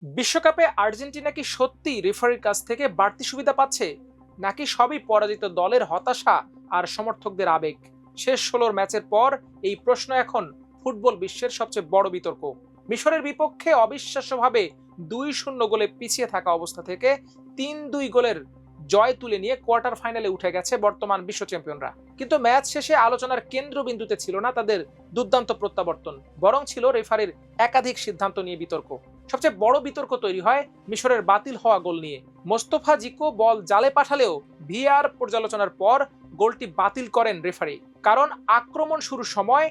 বিশ্বকাপে আর্জেন্টিনা কি সত্যি রেফারির কাছ থেকে বাড়তি সুবিধা পাচ্ছে, নাকি সবই পরাজিত দলের হতাশা আর সমর্থকদের আবেগ? শেষ 16 ম্যাচের পর এই প্রশ্ন এখন ফুটবল বিশ্বের সবচেয়ে বড় বিতর্ক। মিশরের বিপক্ষে অবিশ্বাস্যভাবে 2-0 গোলে পিছিয়ে থাকা অবস্থা থেকে 3-2 গোলের জয় তুলে নিয়ে কোয়ার্টার ফাইনালে উঠে গেছে বর্তমান বিশ্ব চ্যাম্পিয়নরা। কিন্তু ম্যাচ শেষে আলোচনার কেন্দ্রবিন্দুতে ছিল না তাদের দুর্দান্ত প্রত্যাবর্তন, বরং ছিল রেফারির একাধিক সিদ্ধান্ত নিয়ে বিতর্ক। সবচেয়ে বড় বিতর্ক তৈরি হয় মিশরের বাতিল হওয়া গোল নিয়ে। মোস্তফা জিকো বল জালে পাঠালেও ভিআর পর্যালোচনার পর গোলটি বাতিল করেন রেফারি, কারণ আক্রমণ শুরুর সময়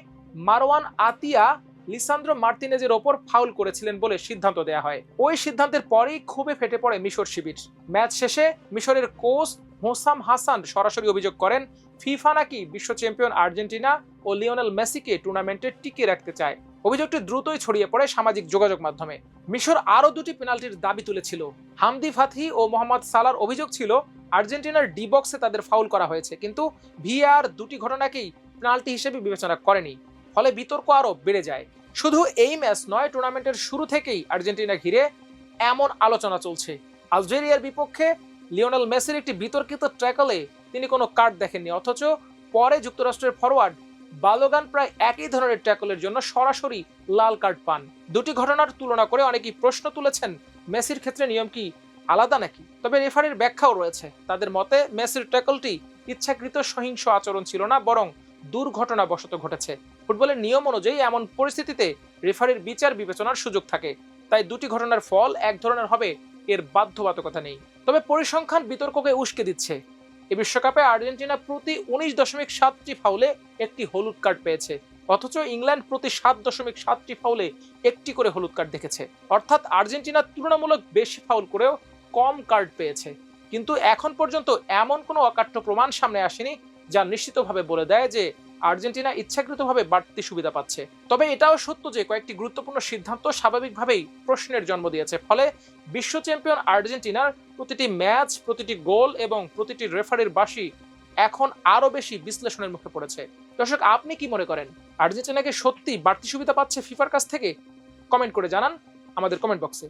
মারওয়ান আতিয়া লিসান্দ্রো মার্তিনেজের ওপর ফাউল করেছিলেন বলে সিদ্ধান্ত দেয়া হয়। ওই সিদ্ধান্তের পরেই ক্ষোভে ফেটে পড়ে মিশর শিবির। ম্যাচ শেষে মিশরের কোচ হোসাম হাসান সরাসরি অভিযোগ করেন ফিফা নাকি বিশ্ব চ্যাম্পিয়ন আর্জেন্টিনা ও লিওনেল মেসিকে টুর্নামেন্টে টিকিয়ে রাখতে চায়। অভিযোগটি দ্রুতই ছড়িয়ে পড়ে সামাজিক যোগাযোগ মাধ্যমে। মিশর আরও 2টি পেনাল্টির দাবি তুলেছিল। হামদি ফাথি ও মোহাম্মদ সালার অভিযোগ ছিল আর্জেন্টিনার ডি বক্সে তাদের ফাউল করা হয়েছে, কিন্তু ভিআর 2টি ঘটনাকেই পেনাল্টি হিসেবে বিবেচনা করেনি। ফলে বিতর্ক আরও বেড়ে যায়। শুধু এই ম্যাচ নয়, টুর্নামেন্টের শুরু থেকেই আর্জেন্টিনা ঘিরে এমন আলোচনা চলছে। আলজেরিয়ার বিপক্ষে লিওনেল মেসির একটি বিতর্কিত ট্যাকলে তিনি কোনো কার্ড দেখেননি, অথচ পরে যুক্তরাষ্ট্রের ফরওয়ার্ড বালোগান প্রায় একই ধরনের ট্যাকলের জন্য সরাসরি লাল কার্ড পান। 2টি ঘটনার তুলনা করে অনেকেই প্রশ্ন তুলেছেন মেসির ক্ষেত্রে নিয়ম কি আলাদা নাকি। তবে রেফারির ব্যাখ্যাও রয়েছে। তাদের মতে মেসির ট্যাকলটি ইচ্ছাকৃত সহিংস আচরণ ছিল না, বরং দুর্ঘটনাবশত ঘটেছে। ফুটবলের নিয়ম অনুযায়ী এমন পরিস্থিতিতে রেফারির বিচার বিবেচনার সুযোগ থাকে, তাই 2টি ঘটনার ফল এক ধরনের হবে এর বাধ্যবাধকতা নেই। তবে পরিসংখ্যান বিতর্ককে উস্কে দিচ্ছে। এই বিশ্বকাপে আর্জেন্টিনা প্রতি 19.7টি ফাউলে একটি হলুদ কার্ড পেয়েছে, অথচ ইংল্যান্ড প্রতি 7.7টি ফাউলে একটি করে হলুদ কার্ড দেখেছে। অর্থাৎ আর্জেন্টিনা তুলনামূলক বেশি ফাউল করেও কম কার্ড পেয়েছে। কিন্তু এখন পর্যন্ত এমন কোনো অকাট্য প্রমাণ সামনে আসেনি যা নিশ্চিতভাবে বলে দেয় যে আর্জেন্টিনা ইচ্ছাকৃতভাবে বাড়তি সুবিধা পাচ্ছে। তবে এটাও সত্য যে কয়েকটি গুরুত্বপূর্ণ সিদ্ধান্ত স্বাভাবিকভাবেই প্রশ্নের জন্ম দিয়েছে। ফলে বিশ্ব চ্যাম্পিয়ন আর্জেন্টিনার প্রতিটি ম্যাচ, প্রতিটি গোল এবং প্রতিটি রেফারির বাঁশি এখন আরো বেশি বিশ্লেষণের মুখে পড়েছে। দর্শক, আপনি কি মনে করেন, আর্জেন্টিনাকে সত্যি বাড়তি সুবিধা পাচ্ছে ফিফার কাছ থেকে? কমেন্ট করে জানান আমাদের কমেন্ট বক্সে।